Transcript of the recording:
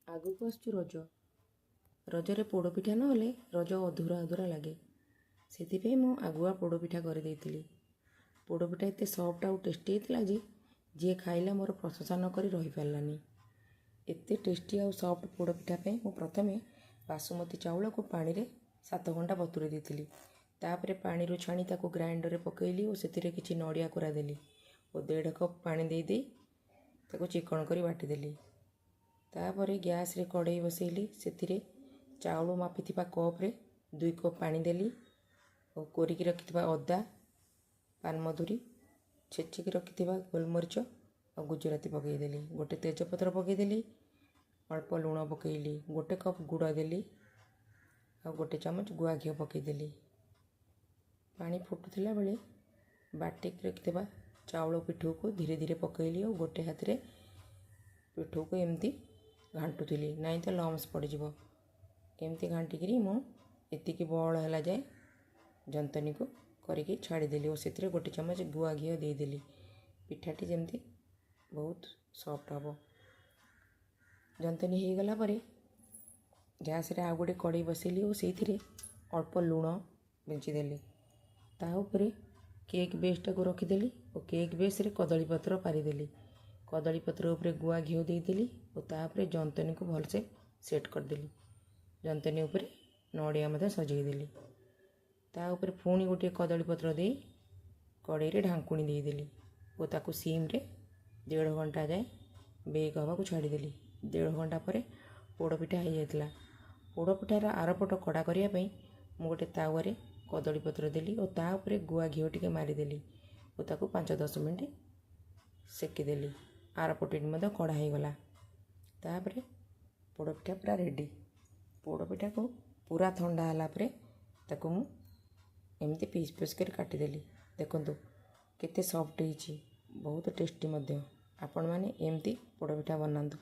ଆଗକୁ ଆସୁଛି ରଜ। ରଜରେ ପୋଡ଼ପିଠା ନହେଲେ ରଜ ଅଧୁରା ଅଧୁରା ଲାଗେ। ସେଥିପାଇଁ ମୁଁ ଆଗୁଆ ପୋଡ଼ପିଠା କରିଦେଇଥିଲି। ପୋଡ଼ପିଠା ଏତେ ସଫ୍ଟ ଆଉ ଟେଷ୍ଟି ହେଇଥିଲା ଯେ ଯିଏ ଖାଇଲା ମୋର ପ୍ରଶଂସା ନ କରି ରହିପାରିଲାନି। ଏତେ ଟେଷ୍ଟି ଆଉ ସଫ୍ଟ ପୋଡ଼ପିଠା ପାଇଁ ମୁଁ ପ୍ରଥମେ ବାସୁମତୀ ଚାଉଳକୁ ପାଣିରେ 7 ଘଣ୍ଟା ବତୁରେଇ ଦେଇଥିଲି। ତାପରେ ପାଣିରୁ ଛାଣି ତାକୁ ଗ୍ରାଇଣ୍ଡରରେ ପକାଇଲି ଓ ସେଥିରେ କିଛି ନଡ଼ିଆ କୋରା ଦେଲି ଓ 1.5 କପ୍ ପାଣି ଦେଇ ତାକୁ ଚିକଣ କରି ବାଟିଦେଲି। ତାପରେ ଗ୍ୟାସରେ କଡ଼େଇ ବସେଇଲି। ସେଥିରେ ଚାଉଳ ମାପିଥିବା କପ୍ରେ 2 କପ୍ ପାଣି ଦେଲି ଓ କୋରିକି ରଖିଥିବା ଅଦା, ପାନମଧୁରୀ, ଛେଚିକି ରଖିଥିବା ଗୋଲମରିଚ ଆଉ ଗୁଜୁରାତି ପକାଇଦେଲି। ଗୋଟେ ତେଜପତ୍ର ପକାଇଦେଲି। ଅଳ୍ପ ଲୁଣ ପକାଇଲି। 1 କପ୍ ଗୁଡ଼ ଦେଲି ଆଉ 1 ଚାମଚ ଗୁଆ ଘିଅ ପକାଇଦେଲି। ପାଣି ଫୁଟୁଥିଲା ବେଳେ ବାଟିକି ରଖିଥିବା ଚାଉଳ ପିଠଉକୁ ଧୀରେ ଧୀରେ ପକାଇଲି ଆଉ ଗୋଟେ ହାତରେ ପିଠଉକୁ ଏମିତି ଘାଣ୍ଟୁଥିଲି, ନାଇଁ ତ ଲମ୍ସ ପଡ଼ିଯିବ। ଏମିତି ଘାଣ୍ଟିକିରି ମୁଁ ଏତିକି ବହଳ ହେଲା ଯାଏ ଯନ୍ତଣୀକୁ କରିକି ଛାଡ଼ିଦେଲି ଓ ସେଥିରେ 1 ଚାମଚ ଗୁଆ ଘିଅ ଦେଇଦେଲି। ପିଠାଟି ଯେମିତି ବହୁତ ସଫ୍ଟ ହେବ। ଯନ୍ତଣୀ ହେଇଗଲା ପରେ ଗ୍ୟାସରେ ଆଉ ଗୋଟେ କଡ଼େଇ ବସେଇଲି ଓ ସେଇଥିରେ ଅଳ୍ପ ଲୁଣ ବିଞ୍ଚିଦେଲି। ତା ଉପରେ କେକ୍ ବେସ୍ଟାକୁ ରଖିଦେଲି ଓ କେକ୍ ବେସ୍ରେ କଦଳୀପତ୍ର ପାରିଦେଲି। କଦଳୀପତ୍ର ଉପରେ ଗୁଆ ଘିଅ ଦେଇଦେଲି ଓ ତାପରେ ଯନ୍ତଣୀକୁ ଭଲସେ ସେଟ୍ କରିଦେଲି। ଯନ୍ତଣୀ ଉପରେ ନଡ଼ିଆ ମଧ୍ୟ ସଜେଇଦେଲି। ତା ଉପରେ ପୁଣି ଗୋଟିଏ କଦଳୀପତ୍ର ଦେଇ କଡ଼େଇରେ ଢାଙ୍କୁଣୀ ଦେଇଦେଲି ଓ ତାକୁ ସିମ୍ରେ 1.5 ଘଣ୍ଟା ଯାଏ ବେକ୍ ହେବାକୁ ଛାଡ଼ିଦେଲି। 1.5 ଘଣ୍ଟା ପରେ ପୋଡ଼ପିଠା ହେଇଯାଇଥିଲା। ପୋଡ଼ପିଠାର ଆରପଟ କଡ଼ା କରିବା ପାଇଁ ମୁଁ ଗୋଟେ ତାୱାରେ କଦଳୀପତ୍ର ଦେଲି ଓ ତା ଉପରେ ଗୁଆ ଘିଅ ଟିକେ ମାରିଦେଲି ଓ ତାକୁ 5-10 ମିନିଟ୍ ସେକିଦେଲି। ଆରପଟଟି ମଧ୍ୟ କଡ଼ା ହେଇଗଲା। ତାପରେ ପୋଡ଼ପିଠା ପୁରା ରେଡ଼ି। ପୋଡ଼ପିଠାକୁ ପୁରା ଥଣ୍ଡା ହେଲା ପରେ ତାକୁ ମୁଁ ଏମିତି ପିସ୍ ପିସ୍ କରି କାଟିଦେଲି। ଦେଖନ୍ତୁ କେତେ ସଫ୍ଟ ହେଇଛି, ବହୁତ ଟେଷ୍ଟି ମଧ୍ୟ। ଆପଣମାନେ ଏମିତି ପୋଡ଼ପିଠା ବନାନ୍ତୁ।